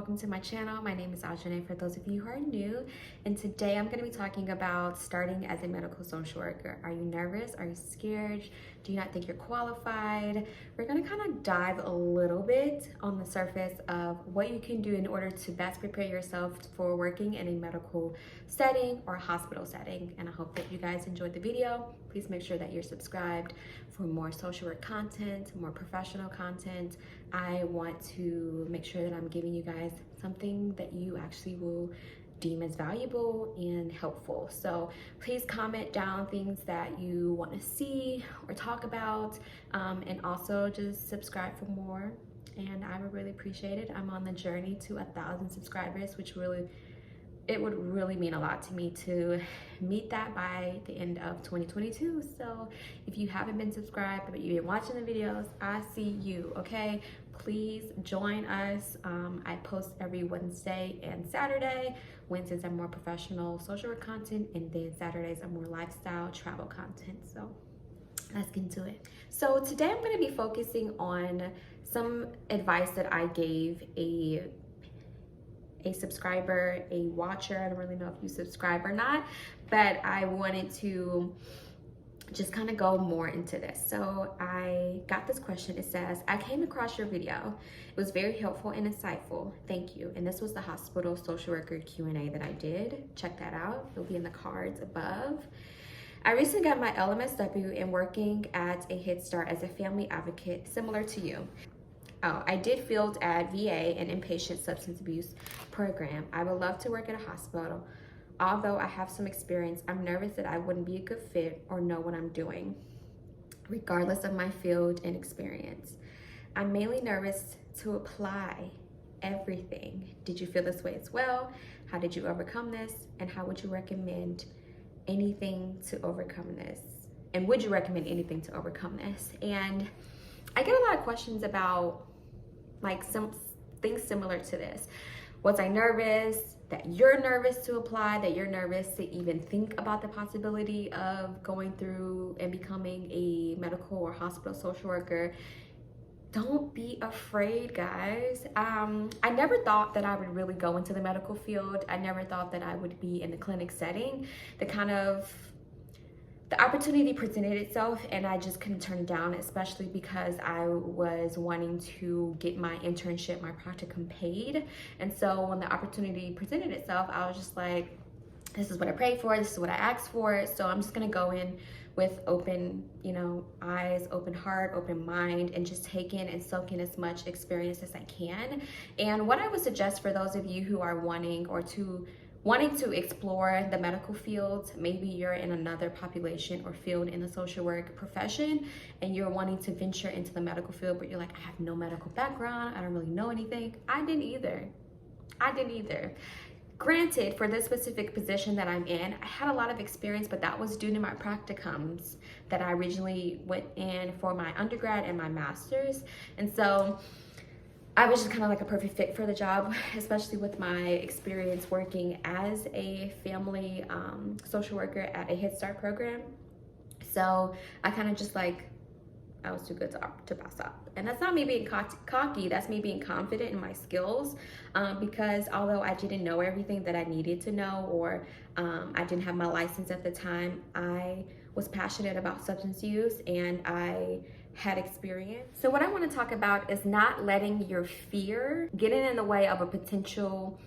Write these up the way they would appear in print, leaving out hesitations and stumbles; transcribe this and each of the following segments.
welcome to my channel. My name is Ajane for those of you who are new, and today I'm going to be talking about starting as a medical social worker. Are you nervous? Are you scared? Do you not think you're qualified? We're going to kind of dive a little bit on the surface of what you can do in order to best prepare yourself for working in a medical setting or a hospital setting. And I hope that you guys enjoyed the video. Please make sure that you're subscribed for more social work content, more professional content. I want to make sure that I'm giving you guys something that you actually will deem as valuable and helpful. So please comment down things that you want to see or talk about, and also just subscribe for more, and I would really appreciate it. I'm on the journey to 1,000 subscribers, which it would really mean a lot to me to meet that by the end of 2022. So if you haven't been subscribed but you've been watching the videos, I see you, okay? Please join us. I post every Wednesday and Saturday. Wednesdays are more professional social work content, and then Saturdays are more lifestyle travel content. So let's get into it. So today I'm going to be focusing on some advice that I gave a subscriber, a watcher. I don't really know if you subscribe or not, but I wanted to just kind of go more into this. So I got this question. It says, I came across your video. It was very helpful and insightful. Thank you. And this was the hospital social worker Q&A that I did. Check that out. It'll be in the cards above. I recently got my LMSW and working at a Head Start as a family advocate, similar to you. Oh, I did field at VA and inpatient substance abuse program. I would love to work at a hospital. Although I have some experience, I'm nervous that I wouldn't be a good fit or know what I'm doing, regardless of my field and experience. I'm mainly nervous to apply everything. Did you feel this way as well? How did you overcome this? And how would you recommend anything to overcome this? And would you recommend anything to overcome this? And I get a lot of questions about like some things similar to this. Was I nervous? That you're nervous to apply, that you're nervous to even think about the possibility of going through and becoming a medical or hospital social worker. Don't be afraid, guys. I never thought that I would really go into the medical field. I never thought that I would be in the clinic setting. The opportunity presented itself and I just couldn't turn it down, especially because I was wanting to get my internship, my practicum paid. And so when the opportunity presented itself, I was just like, this is what I prayed for, this is what I asked for. So I'm just gonna go in with open, eyes, open heart, open mind, and just take in and soak in as much experience as I can. And what I would suggest for those of you who are wanting to explore the medical field, maybe you're in another population or field in the social work profession and you're wanting to venture into the medical field, but you're like, I have no medical background, I don't really know anything. I didn't either. Granted, for this specific position that I'm in, I had a lot of experience, but that was due to my practicums that I originally went in for my undergrad and my master's. And so I was just kind of like a perfect fit for the job, especially with my experience working as a family social worker at a Head Start program. So I kind of just like, I was too good to pass up. And that's not me being cocky, that's me being confident in my skills, because although I didn't know everything that I needed to know, or I didn't have my license at the time, I was passionate about substance use and I had experience. So what I want to talk about is not letting your fear get in the way of a potential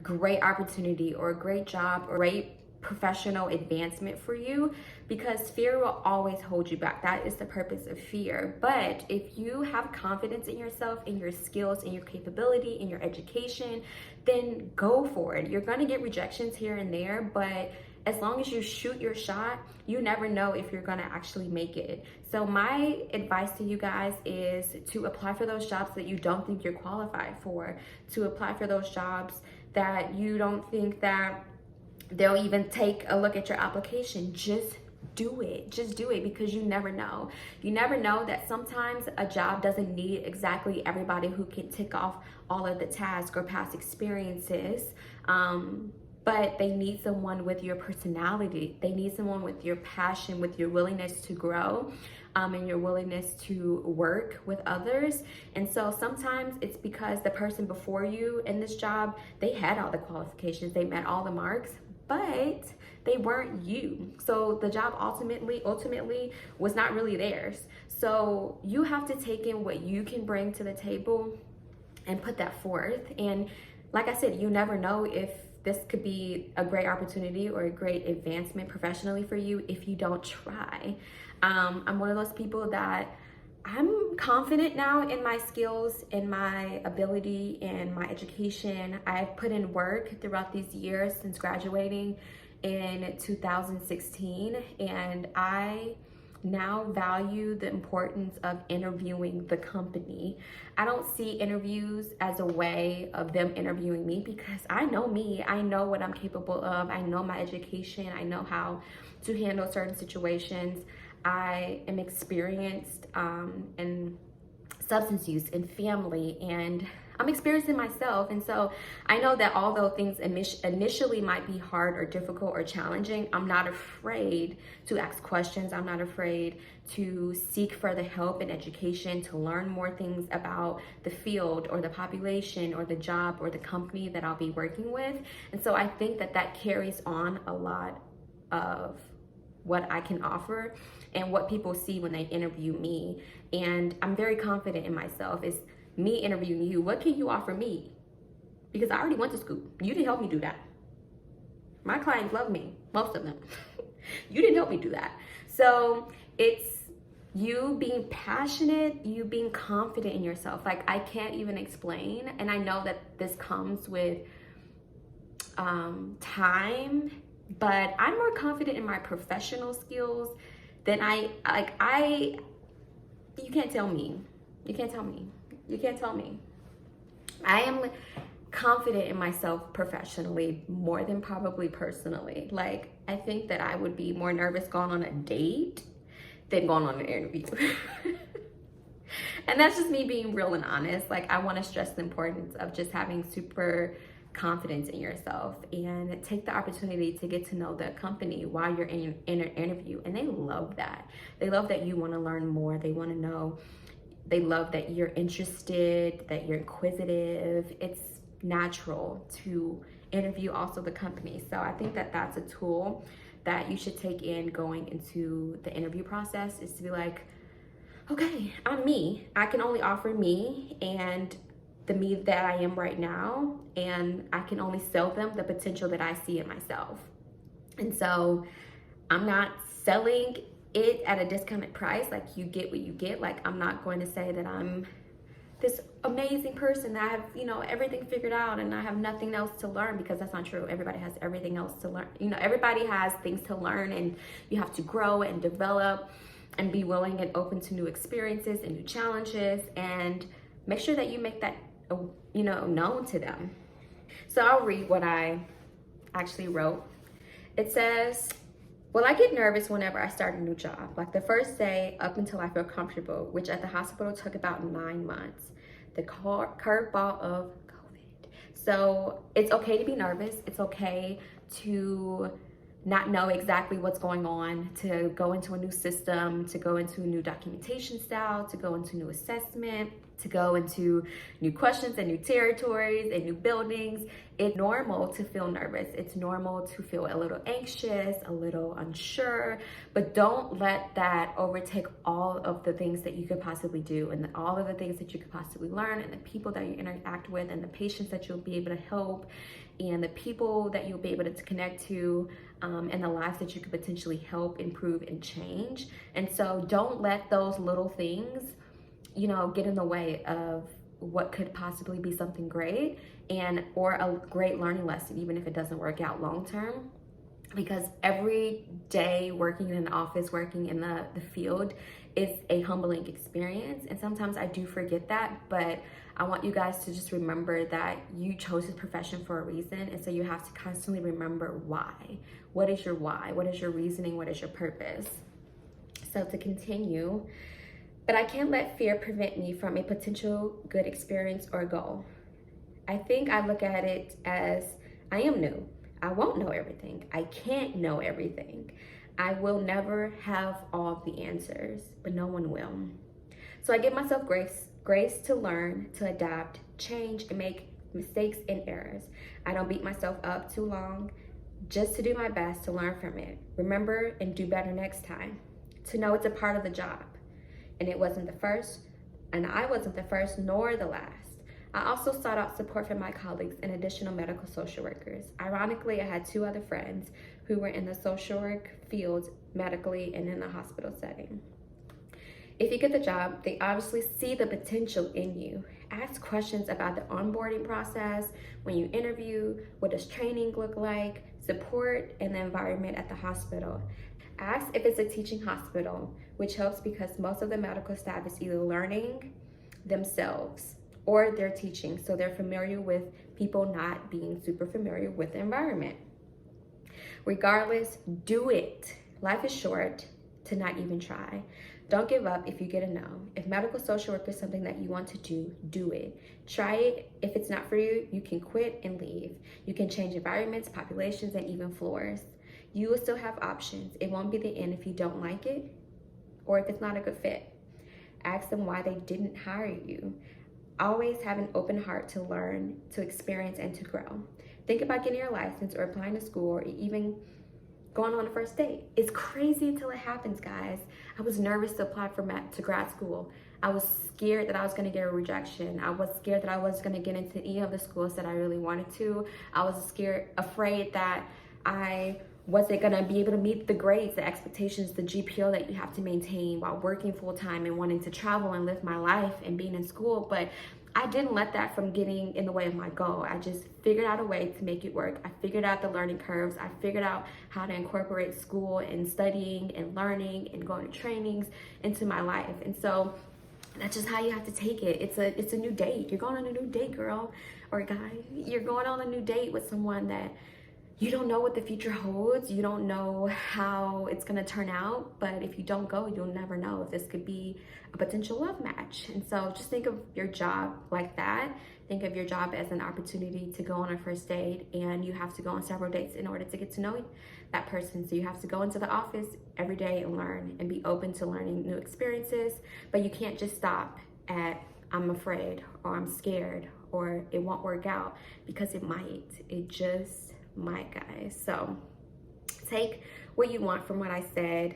great opportunity or a great job or great professional advancement for you, because fear will always hold you back. That is the purpose of fear. But if you have confidence in yourself, in your skills, in your capability, in your education, then go for it. You're going to get rejections here and there, but as long as you shoot your shot, you never know if you're gonna actually make it. So my advice to you guys is to apply for those jobs that you don't think you're qualified for, to apply for those jobs that you don't think that they'll even take a look at your application. Just do it, because you never know. You never know that sometimes a job doesn't need exactly everybody who can tick off all of the tasks or past experiences. but they need someone with your personality. They need someone with your passion, with your willingness to grow, and your willingness to work with others. And so sometimes it's because the person before you in this job, they had all the qualifications, they met all the marks, but they weren't you. So the job ultimately was not really theirs. So you have to take in what you can bring to the table and put that forth. And like I said, you never know if this could be a great opportunity or a great advancement professionally for you if you don't try. I'm one of those people that I'm confident now in my skills, in my ability, in my education. I've put in work throughout these years since graduating in 2016, and I now value the importance of interviewing the company. I don't see interviews as a way of them interviewing me, because I know me, I know what I'm capable of, I know my education, I know how to handle certain situations. I am experienced in substance use and family, and I'm experiencing myself. And so I know that although things initially might be hard or difficult or challenging, I'm not afraid to ask questions. I'm not afraid to seek further help in education, to learn more things about the field or the population or the job or the company that I'll be working with. And so I think that that carries on a lot of what I can offer and what people see when they interview me. And I'm very confident in myself. It's me interviewing you. What can you offer me? Because I already went to school. You didn't help me do that. My clients love me, most of them. You didn't help me do that. So it's you being passionate, you being confident in yourself. Like, I can't even explain. And I know that this comes with time, but I'm more confident in my professional skills than you can't tell me. You can't tell me. You can't tell me. I am confident in myself professionally more than probably personally. Like, I think that I would be more nervous going on a date than going on an interview. And that's just me being real and honest. Like, I want to stress the importance of just having super confidence in yourself and take the opportunity to get to know the company while you're in an interview. And they love that. They love that you want to learn more. They want to know. They love that you're interested, that you're inquisitive. It's natural to interview also the company. So I think that that's a tool that you should take in going into the interview process, is to be like, okay, I'm me. I can only offer me and the me that I am right now, and I can only sell them the potential that I see in myself. And so I'm not selling it at a discounted price. Like, you get what you get. Like, I'm not going to say that I'm this amazing person that I have, everything figured out and I have nothing else to learn, because that's not true. Everybody has everything else to learn. Everybody has things to learn, and you have to grow and develop and be willing and open to new experiences and new challenges, and make sure that you make that known to them. So I'll read what I actually wrote. It says, well, I get nervous whenever I start a new job, like the first day up until I feel comfortable, which at the hospital took about 9 months. The curveball of COVID. So it's okay to be nervous. It's okay to not know exactly what's going on, to go into a new system, to go into a new documentation style, to go into new assessment, to go into new questions and new territories and new buildings. It's normal to feel nervous. It's normal to feel a little anxious, a little unsure, but don't let that overtake all of the things that you could possibly do, and all of the things that you could possibly learn, and the people that you interact with, and the patients that you'll be able to help, and the people that you'll be able to connect to, and the lives that you could potentially help, improve, and change. And so don't let those little things get in the way of what could possibly be something great, or a great learning lesson, even if it doesn't work out long term. Because every day working in an office, working in the field, is a humbling experience. And sometimes I do forget that, but I want you guys to just remember that you chose this profession for a reason. And so you have to constantly remember why. What is your why? What is your reasoning? What is your purpose? So to continue, but I can't let fear prevent me from a potential good experience or goal. I think I look at it as I am new. I won't know everything. I can't know everything. I will never have all the answers, but no one will. So I give myself grace to learn, to adapt, change, and make mistakes and errors. I don't beat myself up too long, just to do my best to learn from it. Remember and do better next time. To know it's a part of the job. And it wasn't the first, and I wasn't the first nor the last. I also sought out support from my colleagues and additional medical social workers. Ironically, I had 2 other friends who were in the social work field medically and in the hospital setting. If you get the job, they obviously see the potential in you. Ask questions about the onboarding process, when you interview, what does training look like, support, and the environment at the hospital. Ask if it's a teaching hospital, which helps because most of the medical staff is either learning themselves or they're teaching, so they're familiar with people not being super familiar with the environment. Regardless, do it. Life is short to not even try. Don't give up if you get a no. If medical social work is something that you want to do, do it. Try it. If it's not for you, you can quit and leave. You can change environments, populations, and even floors. You will still have options. It won't be the end if you don't like it or if it's not a good fit. Ask them why they didn't hire you. Always have an open heart to learn, to experience, and to grow. Think about getting your license or applying to school or even going on a first date. It's crazy until it happens, guys. I was nervous to apply to grad school. I was scared that I was gonna get a rejection. I was scared that I was gonna get into any of the schools that I really wanted to. I was afraid that I wasn't gonna be able to meet the grades, the expectations, the GPA that you have to maintain while working full time and wanting to travel and live my life and being in school. But I didn't let that from getting in the way of my goal. I just figured out a way to make it work. I figured out the learning curves. I figured out how to incorporate school and studying and learning and going to trainings into my life. And so that's just how you have to take it. It's a new date. You're going on a new date, girl or guy. You're going on a new date with someone that you don't know what the future holds. You don't know how it's gonna turn out, but if you don't go, you'll never know if this could be a potential love match. And so just think of your job like that. Think of your job as an opportunity to go on a first date, and you have to go on several dates in order to get to know that person. So you have to go into the office every day and learn and be open to learning new experiences, but you can't just stop at I'm afraid or I'm scared or it won't work out, because it might. It just might, guys. So take what you want from what I said.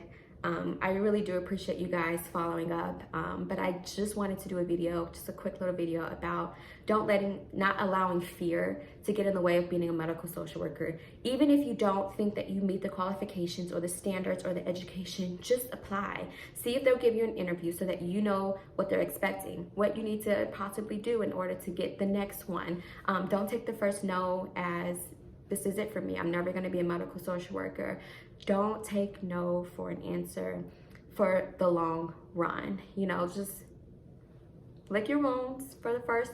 I really do appreciate you guys following up, but I just wanted to do a video, just a quick little video about not allowing fear to get in the way of being a medical social worker. Even if you don't think that you meet the qualifications or the standards or the education, just apply. See if they'll give you an interview so that you know what they're expecting, what you need to possibly do in order to get the next one. Don't take the first no as this is it for me. I'm never going to be a medical social worker. Don't take no for an answer for the long run. You know, just lick your wounds for the first,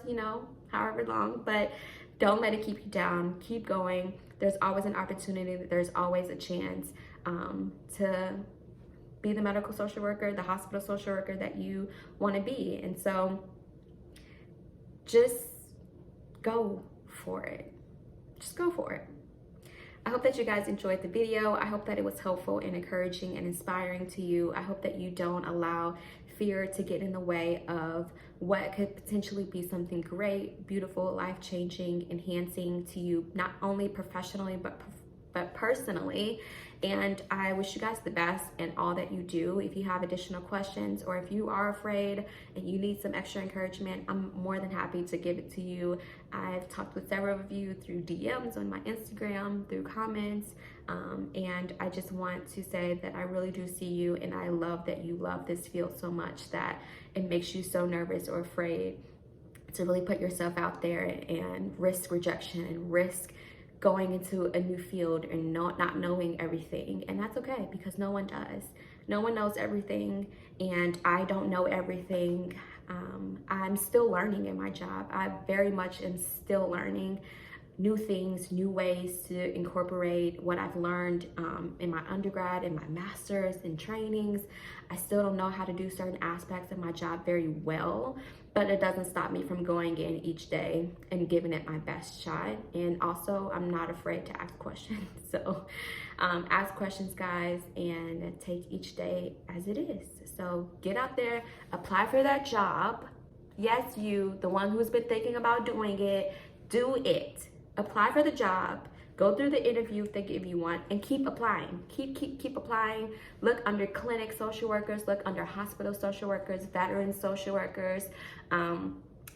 however long, but don't let it keep you down. Keep going. There's always an opportunity. There's always a chance to be the medical social worker, the hospital social worker that you want to be. And so just go for it. Just go for it. I hope that you guys enjoyed the video. I hope that it was helpful and encouraging and inspiring to you. I hope that you don't allow fear to get in the way of what could potentially be something great, beautiful, life-changing, enhancing to you, not only professionally, but personally. And I wish you guys the best in all that you do. If you have additional questions or if you are afraid and you need some extra encouragement, I'm more than happy to give it to you. I've talked with several of you through DMs on my Instagram, through comments, and I just want to say that I really do see you, and I love that you love this field so much that it makes you so nervous or afraid to really put yourself out there and risk rejection and risk going into a new field and not knowing everything. And that's okay, because no one does. No one knows everything, and I don't know everything. I'm still learning in my job. I very much am still learning. new things, new ways to incorporate what I've learned in my undergrad, in my master's, in trainings. I still don't know how to do certain aspects of my job very well, but it doesn't stop me from going in each day and giving it my best shot. And also, I'm not afraid to ask questions. So ask questions, guys, and take each day as it is. So get out there, apply for that job. Yes, you, the one who's been thinking about doing it, do it. Apply for the job, go through the interview if they give you one, and keep applying. Keep applying. Look under clinic social workers, look under hospital social workers, veteran social workers,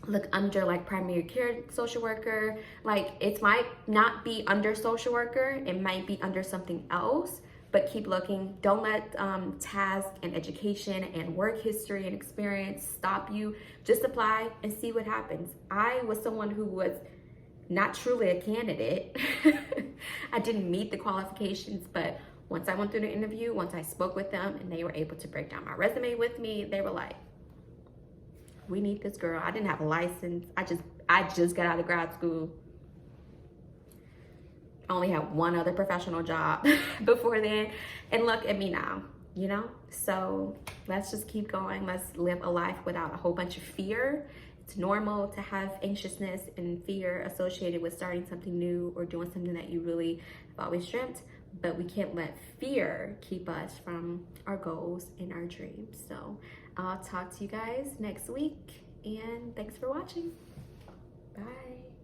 look under like primary care social worker. Like, it might not be under social worker, it might be under something else, but keep looking. Don't let task and education and work history and experience stop you. Just apply and see what happens. I was someone who was not truly a candidate. I didn't meet the qualifications, but once I went through the interview, once I spoke with them and they were able to break down my resume with me, they were like, we need this girl. I didn't have a license. I just got out of grad school. I only had one other professional job before then. And look at me now, you know? So let's just keep going. Let's live a life without a whole bunch of fear. It's normal to have anxiousness and fear associated with starting something new or doing something that you really have always dreamt, but we can't let fear keep us from our goals and our dreams. So I'll talk to you guys next week, and thanks for watching. Bye.